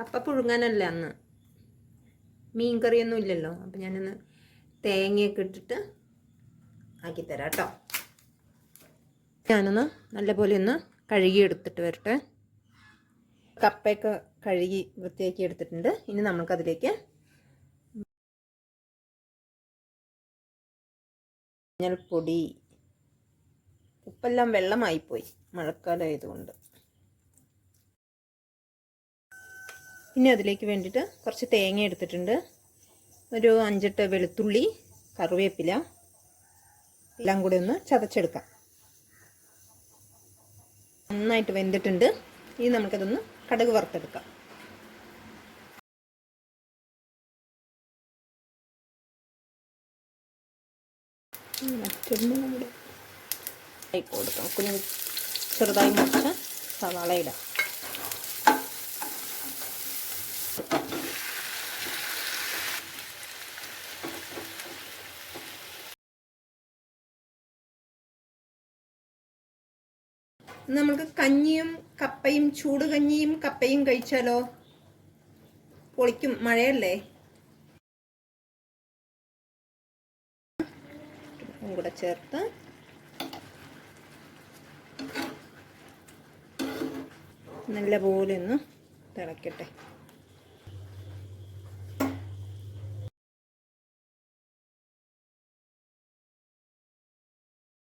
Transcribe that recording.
കപ്പ പുഴുങ്ങാനല്ല അന്ന്, മീൻ കറിയൊന്നും ഇല്ലല്ലോ. അപ്പം ഞാനൊന്ന് തേങ്ങയൊക്കെ ഇട്ടിട്ട് ആക്കിത്തരാം കേട്ടോ. ഞാനൊന്ന് നല്ലപോലെ ഒന്ന് കഴുകി എടുത്തിട്ട് വരട്ടെ. കപ്പയൊക്കെ കഴുകി വൃത്തിയാക്കി എടുത്തിട്ടുണ്ട്. ഇനി നമുക്കതിലേക്ക് മഞ്ഞൾപ്പൊടി, ഉപ്പെല്ലാം വെള്ളമായിപ്പോയി മഴക്കാലം ആയതുകൊണ്ട്. പിന്നെ അതിലേക്ക് വേണ്ടിയിട്ട് കുറച്ച് തേങ്ങ എടുത്തിട്ടുണ്ട്, ഒരു 5-8 വെളുത്തുള്ളി, കറിവേപ്പില എല്ലാം കൂടി ഒന്ന് ചതച്ചെടുക്കാം. നന്നായിട്ട് വെന്തിട്ടുണ്ട്. ഇനി നമുക്കതൊന്ന് കടുക് വറുത്തെടുക്കാം. മറ്റൊന്ന് നമ്മുടെ കൊടുക്കാം. കുഞ്ഞു ചെറുതായി മുറിച്ച സവാള ഇടാം. നമുക്ക് കഞ്ഞിയും കപ്പയും, ചൂട് കഞ്ഞിയും കപ്പയും കഴിച്ചാലോ? പൊളിക്കും, മഴയല്ലേ. കൂടെ ചേർത്ത് നല്ലപോലെ ഒന്ന് തിളക്കട്ടെ.